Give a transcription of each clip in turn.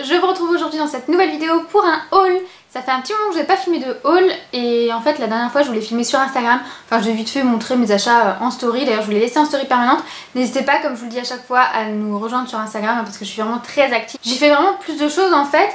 je vous retrouve aujourd'hui dans cette nouvelle vidéo pour un haul. Ça fait un petit moment que je n'ai pas filmé de haul et en fait la dernière fois je voulais filmer sur Instagram. Enfin je vais vite fait montrer mes achats en story, d'ailleurs je vous les laisser en story permanente. N'hésitez pas, comme je vous le dis à chaque fois, à nous rejoindre sur Instagram parce que je suis vraiment très active. J'y fais vraiment plus de choses en fait.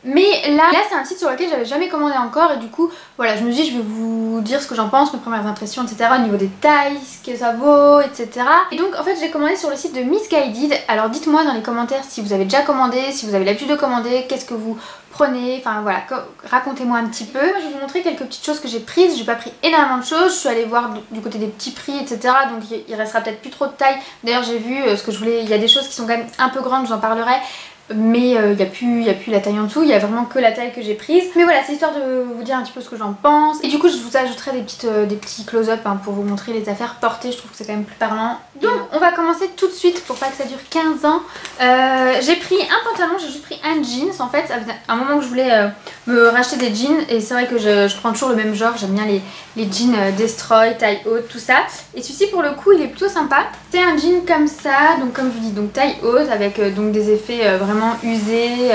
Mais là c'est un site sur lequel j'avais jamais commandé encore et du coup voilà, je me dis je vais vous dire ce que j'en pense, mes premières impressions, etc. au niveau des tailles, ce que ça vaut, etc. Et donc en fait j'ai commandé sur le site de Missguided. Alors dites-moi dans les commentaires si vous avez déjà commandé, si vous avez l'habitude de commander, qu'est-ce que vous prenez, enfin voilà, racontez-moi un petit peu. Moi je vais vous montrer quelques petites choses que j'ai prises. J'ai pas pris énormément de choses, je suis allée voir du côté des petits prix, etc. Donc il restera peut-être plus trop de taille. D'ailleurs j'ai vu ce que je voulais, il y a des choses qui sont quand même un peu grandes, j'en parlerai. Mais il n'y a plus la taille en dessous, il y a vraiment que la taille que j'ai prise. Mais voilà, c'est histoire de vous dire un petit peu ce que j'en pense. Et du coup je vous ajouterai des petits close-up pour vous montrer les affaires portées, je trouve que c'est quand même plus parlant. Donc on va commencer tout de suite pour pas que ça dure 15 ans. J'ai pris un pantalon, j'ai juste pris un jeans en fait. Ça faisait un moment que je voulais me racheter des jeans et c'est vrai que je prends toujours le même genre, j'aime bien les jeans Destroy, taille haute, tout ça. Et celui-ci pour le coup il est plutôt sympa. C'est un jean comme ça, donc comme je vous dis, donc taille haute avec donc des effets vraiment usés,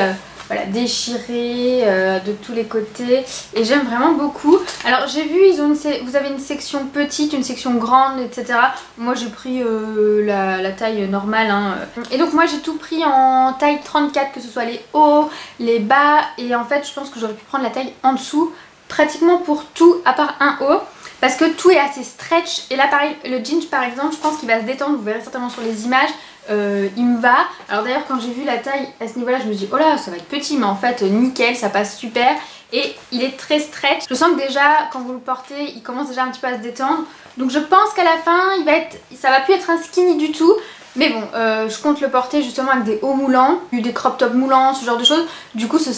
voilà, déchirés de tous les côtés et j'aime vraiment beaucoup. Alors j'ai vu vous avez une section petite, une section grande, etc. Moi j'ai pris la taille normale et donc moi j'ai tout pris en taille 34, que ce soit les hauts, les bas, et en fait je pense que j'aurais pu prendre la taille en dessous pratiquement pour tout à part un haut parce que tout est assez stretch. Et là pareil, le jean par exemple, je pense qu'il va se détendre, vous verrez certainement sur les images. Il me va. Alors d'ailleurs quand j'ai vu la taille à ce niveau là je me dis oh là ça va être petit, mais en fait nickel, ça passe super et il est très stretch. Je sens que déjà quand vous le portez il commence déjà un petit peu à se détendre, donc je pense qu'à la fin ça va plus être un skinny du tout. Mais bon, je compte le porter justement avec des hauts moulants, des crop top moulants, ce genre de choses. Du coup ça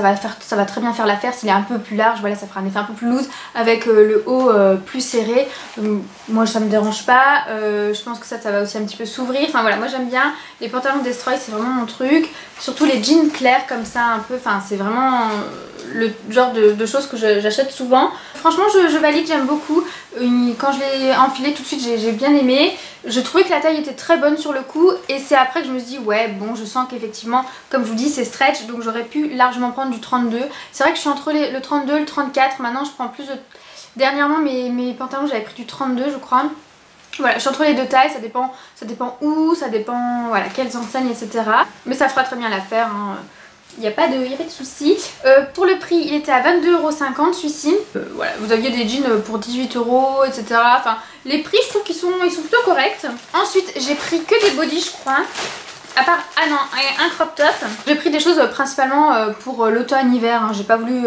va très bien faire l'affaire s'il est un peu plus large. Voilà, ça fera un effet un peu plus loose avec le haut plus serré. Moi ça me dérange pas, je pense que ça va aussi un petit peu s'ouvrir. Enfin voilà, moi j'aime bien les pantalons Destroy, c'est vraiment mon truc. Surtout les jeans clairs comme ça un peu, enfin c'est vraiment le genre de choses que j'achète souvent. Franchement je valide, j'aime beaucoup. Quand je l'ai enfilé tout de suite j'ai bien aimé. Je trouvais que la taille était très bonne sur le coup et c'est après que je me suis dit ouais bon, je sens qu'effectivement comme je vous dis c'est stretch, donc j'aurais pu largement prendre du 32. C'est vrai que je suis entre le 32 et le 34, maintenant je prends plus de... Dernièrement mes pantalons j'avais pris du 32 je crois. Voilà, je suis entre les deux tailles, ça dépend où, ça dépend voilà quelles enseignes, etc. Mais ça fera très bien l'affaire, il n'y a pas de souci. Pour le prix il était à 22,50€ celui-ci. Voilà, vous aviez des jeans pour 18€, etc. Enfin les prix je trouve qu'ils sont plutôt corrects. Ensuite j'ai pris que des bodys je crois. À part, ah non, un crop top. J'ai pris des choses principalement pour l'automne-hiver, j'ai pas voulu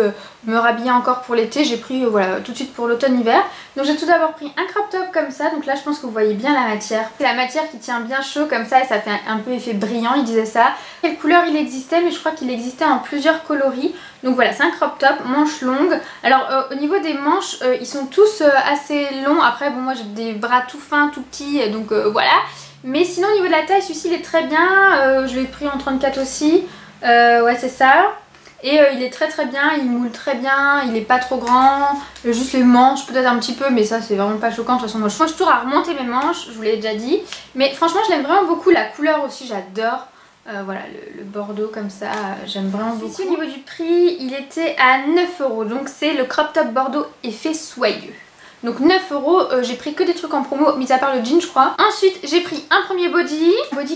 me rhabiller encore pour l'été, j'ai pris voilà tout de suite pour l'automne-hiver. Donc j'ai tout d'abord pris un crop top comme ça, donc là je pense que vous voyez bien la matière. C'est la matière qui tient bien chaud comme ça et ça fait un peu effet brillant, il disait ça. Quelle couleur il existait, mais je crois qu'il existait en plusieurs coloris. Donc voilà, c'est un crop top, manches longues. Alors au niveau des manches, ils sont tous assez longs. Après bon, moi j'ai des bras tout fins, tout petits, donc voilà. Mais sinon au niveau de la taille, celui-ci il est très bien, je l'ai pris en 34 aussi, ouais c'est ça. Et il est très très bien, il moule très bien, il est pas trop grand, juste les manches peut-être un petit peu, mais ça c'est vraiment pas choquant. De toute façon moi je cherche toujours à remonter mes manches, je vous l'ai déjà dit. Mais franchement je l'aime vraiment beaucoup, la couleur aussi j'adore. Voilà le bordeaux comme ça, j'aime vraiment beaucoup. Ici au niveau du prix il était à 9€, donc c'est le crop top bordeaux effet soyeux. Donc 9€, j'ai pris que des trucs en promo, mis à part le jean je crois. Ensuite j'ai pris un premier body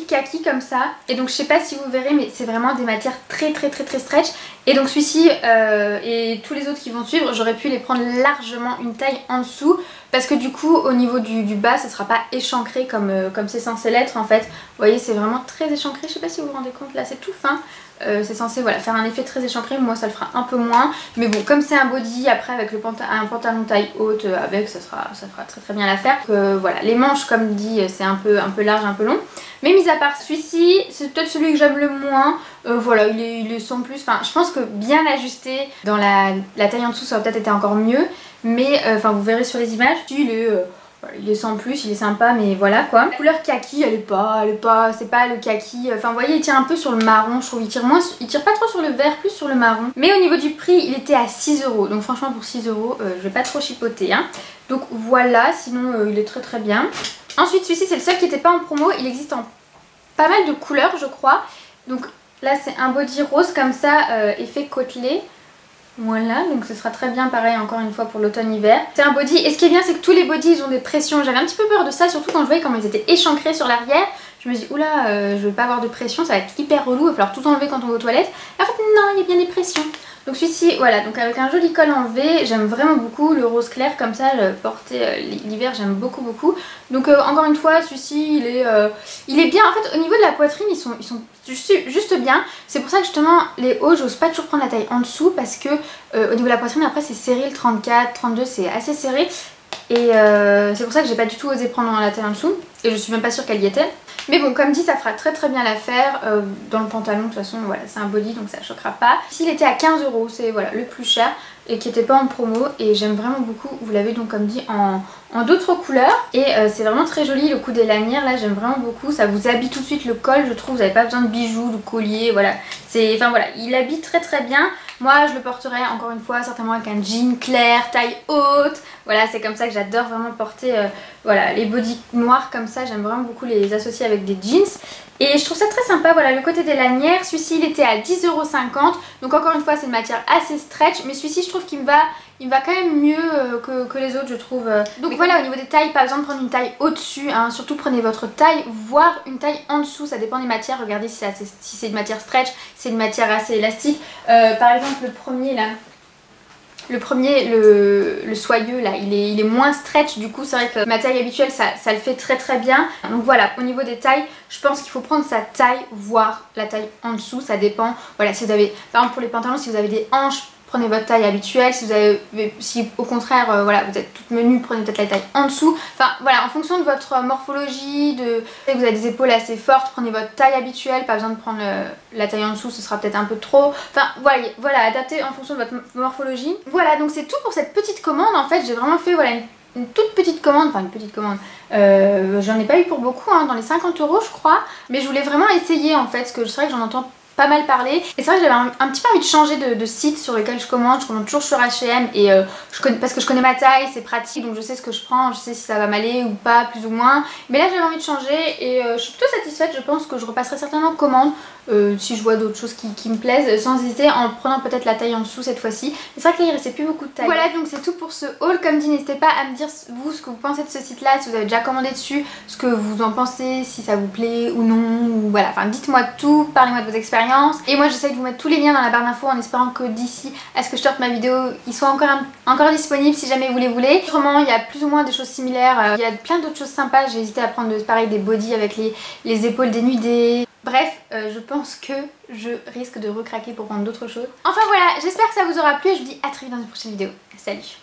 kaki comme ça. Et donc je sais pas si vous verrez mais c'est vraiment des matières très stretch. Et donc celui-ci et tous les autres qui vont suivre, j'aurais pu les prendre largement une taille en dessous. Parce que du coup au niveau du bas ça sera pas échancré comme c'est censé l'être en fait. Vous voyez c'est vraiment très échancré, je sais pas si vous vous rendez compte là, c'est tout fin. C'est censé voilà, faire un effet très échancré, moi ça le fera un peu moins. Mais bon comme c'est un body, après avec un pantalon taille haute avec ça fera très bien l'affaire. Voilà, les manches comme dit c'est un peu large, un peu long. Mais mis à part celui-ci, c'est peut-être celui que j'aime le moins. Voilà, il est sans plus, enfin je pense que bien ajusté dans la taille en dessous ça aurait peut-être été encore mieux. Mais enfin vous verrez sur les images, il est sans plus, il est sympa, mais voilà quoi. La couleur kaki, c'est pas le kaki, enfin vous voyez il tire un peu sur le marron, je trouve, il tire pas trop sur le vert, plus sur le marron. Mais au niveau du prix il était à 6€, donc franchement pour 6€, je vais pas trop chipoter Donc voilà, sinon il est très bien. Ensuite celui-ci c'est le seul qui était pas en promo, il existe en pas mal de couleurs je crois. Donc Là c'est un body rose comme ça, effet côtelé. Voilà, donc ce sera très bien pareil encore une fois pour l'automne-hiver. C'est un body, et ce qui est bien c'est que tous les bodys ils ont des pressions. J'avais un petit peu peur de ça, surtout quand je voyais comment ils étaient échancrés sur l'arrière. Je me dis oula, je vais pas avoir de pression, ça va être hyper relou, il va falloir tout enlever quand on va aux toilettes. Et en fait non, il y a bien des pressions. Donc celui-ci, voilà, donc avec un joli col en V, j'aime vraiment beaucoup le rose clair comme ça, le porter l'hiver j'aime beaucoup. Donc encore une fois, celui-ci il est bien, en fait au niveau de la poitrine ils sont juste bien. C'est pour ça que justement les hauts j'ose pas toujours prendre la taille en dessous parce que au niveau de la poitrine après c'est serré, le 34, 32 c'est assez serré. Et c'est pour ça que j'ai pas du tout osé prendre la taille en dessous et je suis même pas sûre qu'elle y était. Mais bon, comme dit, ça fera très bien l'affaire. Dans le pantalon, de toute façon, voilà, c'est un body donc ça choquera pas. S'il était à 15 €, c'est voilà, le plus cher et qui était pas en promo. Et j'aime vraiment beaucoup. Vous l'avez donc, comme dit, en d'autres couleurs. Et c'est vraiment très joli. Le coup des lanières, là, j'aime vraiment beaucoup. Ça vous habille tout de suite le col, je trouve. Vous n'avez pas besoin de bijoux, de collier. Voilà, enfin voilà, il habille très bien. Moi, je le porterai encore une fois certainement avec un jean clair, taille haute. Voilà, c'est comme ça que j'adore vraiment porter voilà, les bodys noirs comme ça. J'aime vraiment beaucoup les associer avec des jeans. Et je trouve ça très sympa, voilà, le côté des lanières. Celui-ci, il était à 10,50 €. Donc encore une fois, c'est une matière assez stretch. Mais celui-ci, je trouve qu'il me va quand même mieux que les autres, je trouve. Donc voilà, au niveau des tailles, par exemple, prendre une taille au-dessus. Hein, surtout, prenez votre taille, voire une taille en dessous. Ça dépend des matières. Regardez si c'est une matière stretch, si c'est une matière assez élastique. Par exemple, le premier, là. Le soyeux là, il est moins stretch, du coup c'est vrai que ma taille habituelle ça le fait très bien. Donc voilà, au niveau des tailles, je pense qu'il faut prendre sa taille, voire la taille en dessous, ça dépend. Voilà, si vous avez, par exemple pour les pantalons, si vous avez des hanches, prenez votre taille habituelle. Si au contraire voilà, vous êtes toute menue, prenez peut-être la taille en dessous. Enfin voilà, en fonction de votre morphologie, si vous avez des épaules assez fortes, prenez votre taille habituelle, pas besoin de prendre la taille en dessous, ce sera peut-être un peu trop. Enfin voilà, adaptez en fonction de votre morphologie. Voilà, donc c'est tout pour cette petite commande. En fait j'ai vraiment fait voilà une toute petite commande, enfin une petite commande, j'en ai pas eu pour beaucoup, hein, dans les 50 € je crois, mais je voulais vraiment essayer en fait, parce que c'est vrai que j'en entends pas mal parler et c'est vrai que j'avais un petit peu envie de changer de site sur lequel je commande toujours sur H&M et parce que je connais ma taille, c'est pratique, donc je sais ce que je prends, je sais si ça va m'aller ou pas, plus ou moins, mais là j'avais envie de changer et je suis plutôt satisfaite. Je pense que je repasserai certainement commande si je vois d'autres choses qui me plaisent, sans hésiter, en prenant peut-être la taille en dessous cette fois-ci. Mais c'est vrai que là il restait plus beaucoup de taille. Voilà, donc c'est tout pour ce haul. Comme dit, n'hésitez pas à me dire vous ce que vous pensez de ce site là, si vous avez déjà commandé dessus, ce que vous en pensez, si ça vous plaît ou non, ou voilà, enfin dites-moi tout, parlez-moi de vos expériences. Et moi j'essaie de vous mettre tous les liens dans la barre d'infos en espérant que d'ici à ce que je sorte ma vidéo, ils soient encore disponibles si jamais vous les voulez. Autrement, il y a plus ou moins des choses similaires, il y a plein d'autres choses sympas. J'ai hésité à prendre pareil des bodys avec les épaules dénudées. Bref, je pense que je risque de recraquer pour prendre d'autres choses. Enfin voilà, j'espère que ça vous aura plu et je vous dis à très vite dans une prochaine vidéo. Salut!